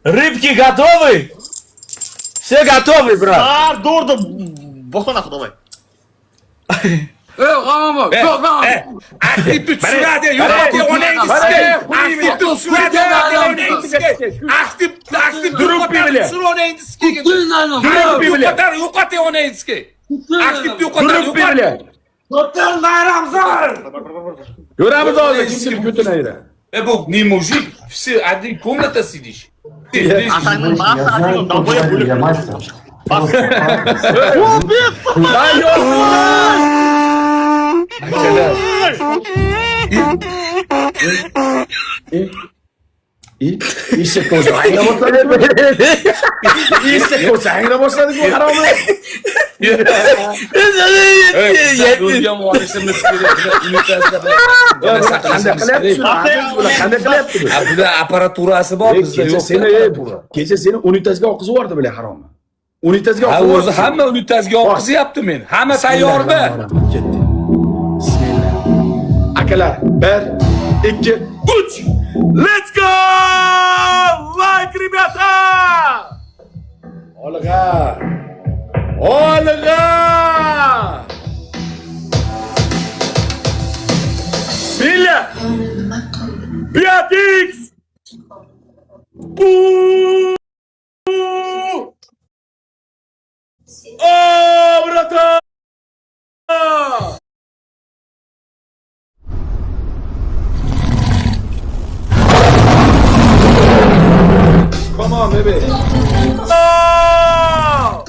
Рыбки готовы? Все готовы, брат? Doğru bosana xudoy. G'amam. Aktiv tut suradi, yo'qotib o'ynayingizki. Aktiv tut suradi, o'ynayingizki. Aktiv Drupi bile. sur o'ynayingizki. Drupi bile. Yo'qotib o'ynayingizki. Aktiv yo'qotib Drupi bile. Göremiz oldu. Kim bütün ayıra. Bu не мужик, все один комната сидишь. Atanın masa damboya bölüp. Lan yok. İşte koca. Aynı başladı. İşte koca. Aynı başladı. Bu haram mı? O'zga muallifimiz kerak. Aparaturasi bor bizda yo'q. Kecha seni unitazga oqizib yubordi bile harom. Unitazga Ha, oqizib o'zi hamma unitazga oqizyapti men. Hamma tayyormi? Ketdi. Bismillah. Akalar 1 2 3 Let's go! Like ребята! Olga! Olga! Bismillah! 5x! Oh, brata! Come on, baby. Oh!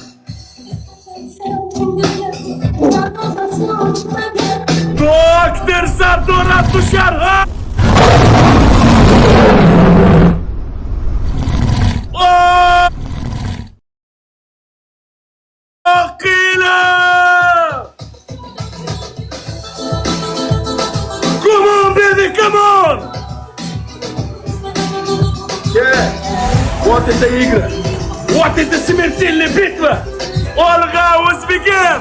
Доктор Сардор Абдушар! Oh! Akila! Come on, baby, come on! Yeah. Вот это игра! Вот это смертельная битва! Olga O'zbekov!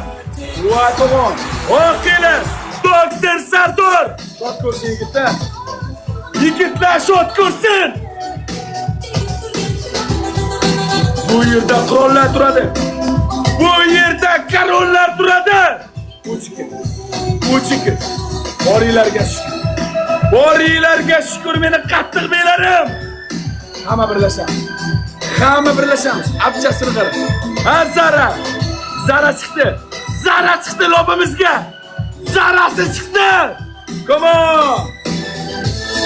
Вот он! Akila! Doktor Sardor! Shot ko'rsin yigitlar! Yigitlar shot ko'rsin! Bu yerda qurollar turadi! Bu yerda karollar turadi. Uchikin. Boringlarga shukr. Boringlarga shukr meni qattiq belarim. Hamma birlashamiz. Hamma birlashamiz. Abjasini qara. Ha Zara. Zara chiqdi. Zara chiqdi lobimizga. Zarasi chiqdi. Come on.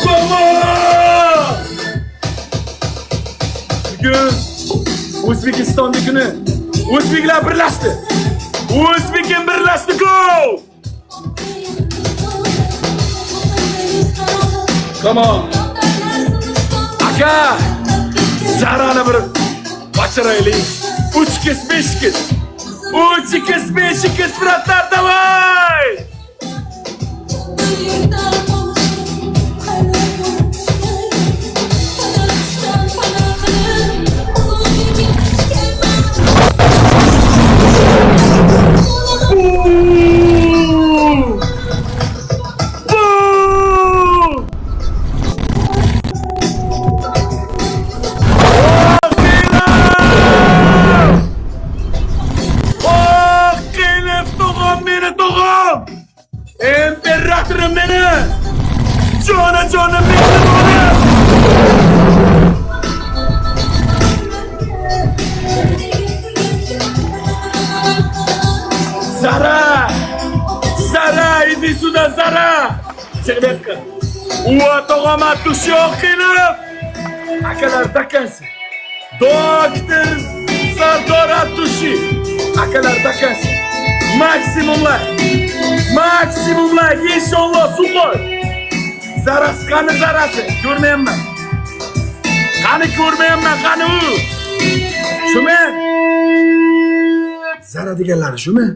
Come on. Bugun O'zbekistonning kuni. O'zbeklar birlashdi. O'zbekim birlashdi. Go! Come on. Aka, Zarani bir bachiraylik. 3 kez 5 kez. 3 kez 5 kez bratlar davay! Imperatorim beni! Canım benim oğlum! Zara! Zara! İdi suda Zara! Çekmekka! Uva toğama tuşu okuyup! Akalar dakansın! Doktor Sardor Abduşi! Akalar dakansın! Maksimumlar! Maksimumlar! İnşallah su koy! Zarası, kanı zarası! Görmeyen ben! Kanı görmeyen ben, kanı u! Şume? Zara deganlari shumi?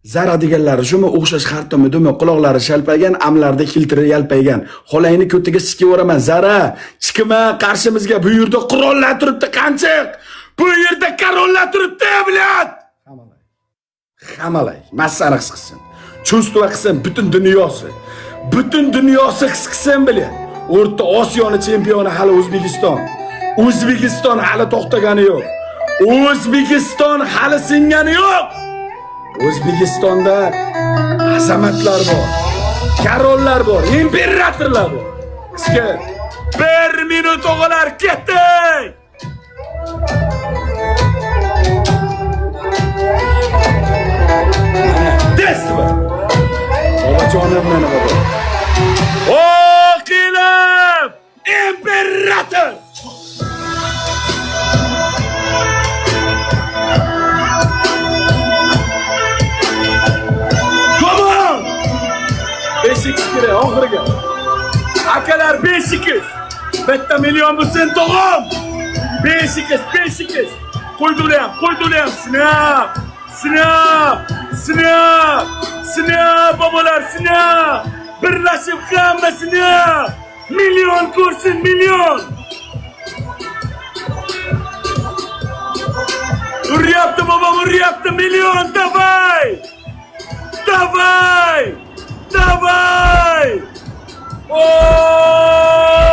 Zara deganlari shumi? O'xshash har tomon dumi, quloqlari shalpaygan, amlarda filtri yalpaygan. Xolayni ko'tiga sikiveraman. Zara, chiqma qarshimizga. Bu yerda qurollar turibdi, qanchiq. Bu yerda karollar turibdi, bilat. Hamalay, masani his qilsin. Chunstva qilsin butun dunyosi. Butun dunyosi his qilsin bilan. O'rta Osiyoning chempioni hali O'zbekiston. O'zbekiston hali to'xtagani yo'q. O'zbekiston hali singani yo'q. O'zbekistonda azamatlar bor, karollar bor, imperatorlar bor. Sizga 1 minut o'g'lar ketdik. Desma. Babajonim meni baba. Oqilim! Imperator! Come on! Basic kerak oxiriga. Akalar basic. Bitta million bo'lsin tog'am. Basic. Qo'ydilar. Snap, babalar, snap. Birlashib hammasini million ko'rsin, million. Uryapti baba, million, davay. Oh!